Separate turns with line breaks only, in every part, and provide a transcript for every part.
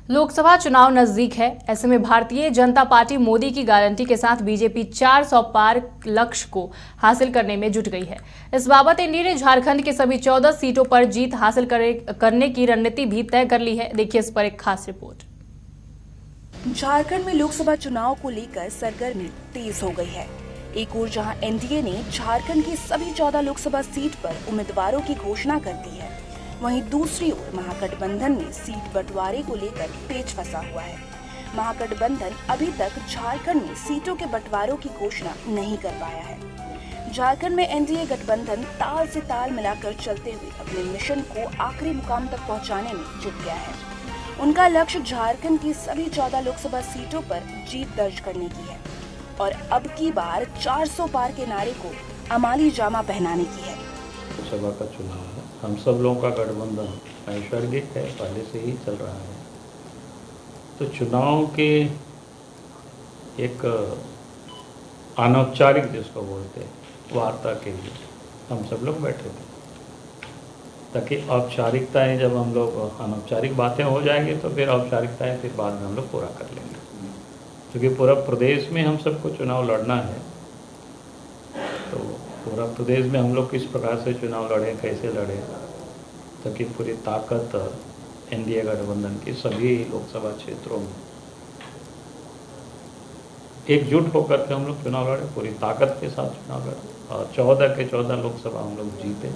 लोकसभा चुनाव नजदीक है। ऐसे में भारतीय जनता पार्टी मोदी की गारंटी के साथ बीजेपी 400 पार लक्ष्य को हासिल करने में जुट गई है। इस बाबत एनडीए ने झारखंड के सभी 14 सीटों पर जीत हासिल करने की रणनीति भी तय कर ली है। देखिए इस पर एक खास रिपोर्ट।
झारखंड में लोकसभा चुनाव को लेकर सरगर्मी तेज हो गई है। एक ओर जहां एनडीए ने झारखंड की सभी 14 लोकसभा सीट पर उम्मीदवारों की घोषणा कर दी है, वहीं दूसरी ओर महागठबंधन में सीट बंटवारे को लेकर पेच फंसा हुआ है। महागठबंधन अभी तक झारखंड में सीटों के बंटवारों की घोषणा नहीं कर पाया है। झारखंड में एनडीए गठबंधन ताल से ताल मिलाकर चलते हुए अपने मिशन को आखिरी मुकाम तक पहुंचाने में जुट गया है। उनका लक्ष्य झारखंड की सभी 14 लोकसभा सीटों पर जीत दर्ज करने की है और अब की बार 400 पार के नारे को अमाली जामा पहनाने की है।
लोकसभा का चुनाव है, हम सब लोगों का गठबंधन नैसर्गिक है, पहले से ही चल रहा है। तो चुनाव के एक अनौपचारिक जिसको बोलते हैं वार्ता के लिए हम सब लोग बैठे थे, ताकि औपचारिकताएं जब हम लोग अनौपचारिक बातें हो जाएंगी तो फिर औपचारिकताएं फिर बाद में हम लोग पूरा कर लेंगे, क्योंकि पूरा प्रदेश में हम सबको चुनाव लड़ना है। तो पूरा प्रदेश में हम लोग किस प्रकार से चुनाव लड़ें, कैसे लड़ें, ताकि पूरी ताकत एनडीए गठबंधन की सभी लोकसभा क्षेत्रों में एकजुट होकर के हम लोग चुनाव लड़े, पूरी ताकत के साथ चुनाव लड़े और 14 के 14 लोकसभा हम लोग जीते।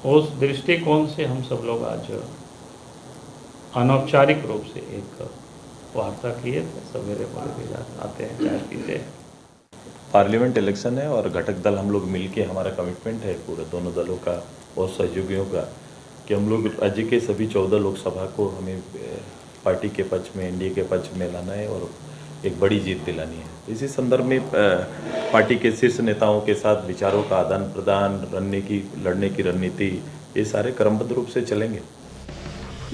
उस दृष्टिकोण से हम सब लोग आज अनौपचारिक रूप से एक वार्ता किए थे। सवेरे बोले आते हैं, चाय पीते हैं।
पार्लियामेंट इलेक्शन है और घटक दल हम लोग मिलके हमारा कमिटमेंट है पूरे दोनों दलों का और सहयोगियों का कि हम लोग राज्य के सभी 14 लोकसभा को हमें पार्टी के पक्ष में, एनडीए के पक्ष में लाना है और एक बड़ी जीत दिलानी है। इसी संदर्भ में पार्टी के शीर्ष नेताओं के साथ विचारों का आदान प्रदान, लड़ने की रणनीति, ये सारे क्रमबद्ध रूप से चलेंगे।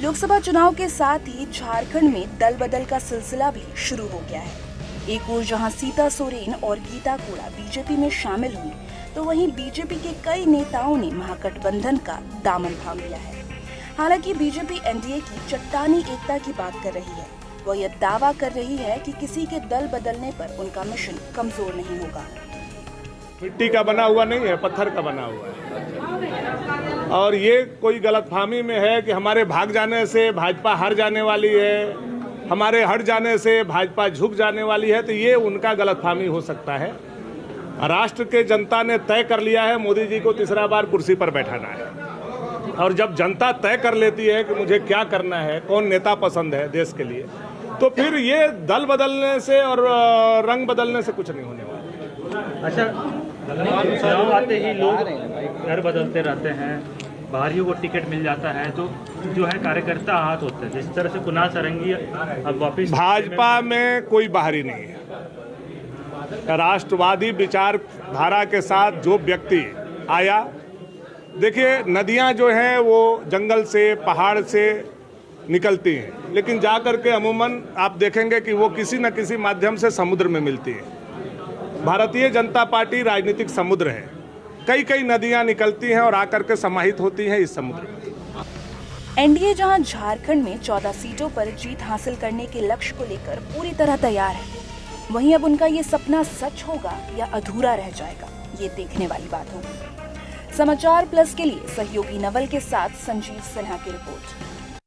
लोकसभा चुनाव के साथ ही झारखंड में दल बदल का सिलसिला भी शुरू हो गया है। एक ओर जहां सीता सोरेन और गीता कोड़ा बीजेपी में शामिल हुई, तो वहीं बीजेपी के कई नेताओं ने महागठबंधन का दामन थाम लिया है। हालांकि बीजेपी एनडीए की चट्टानी एकता की बात कर रही है। वो यह दावा कर रही है कि किसी के दल बदलने पर उनका मिशन कमजोर नहीं होगा।
मिट्टी का बना हुआ नहीं है, पत्थर का बना हुआ है और ये कोई गलतफहमी में है कि हमारे भाग जाने से भाजपा हार जाने वाली है, हमारे हट जाने से भाजपा झुक जाने वाली है, तो ये उनका गलतफहमी हो सकता है। राष्ट्र के जनता ने तय कर लिया है मोदी जी को तीसरा बार कुर्सी पर बैठाना है और जब जनता तय कर लेती है कि मुझे क्या करना है, कौन नेता पसंद है देश के लिए, तो फिर ये दल बदलने से और रंग बदलने से कुछ नहीं होने वाला।
अच्छा, चुनाव आते ही लोग घर बदलते रहते हैं, बाहरियों को टिकट मिल जाता है, तो जो है कार्यकर्ता आहत होते हैं। जिस तरह से कुणाल सारंगी अब वापिस
भाजपा में कोई बाहरी नहीं है। राष्ट्रवादी विचारधारा के साथ जो व्यक्ति आया, देखिए नदियां जो हैं वो जंगल से, पहाड़ से निकलती हैं, लेकिन जाकर के अमूमन आप देखेंगे कि वो किसी न किसी माध्यम से समुद्र में मिलती है। भारतीय जनता पार्टी राजनीतिक समुद्र है, कई कई नदियां निकलती हैं और आकर के समाहित होती हैं इस समुद्र में।
एनडीए जहां झारखंड में 14 सीटों पर जीत हासिल करने के लक्ष्य को लेकर पूरी तरह तैयार है, वहीं अब उनका ये सपना सच होगा या अधूरा रह जाएगा, ये देखने वाली बात होगी। समाचार प्लस के लिए सहयोगी नवल के साथ संजीव सिन्हा की रिपोर्ट।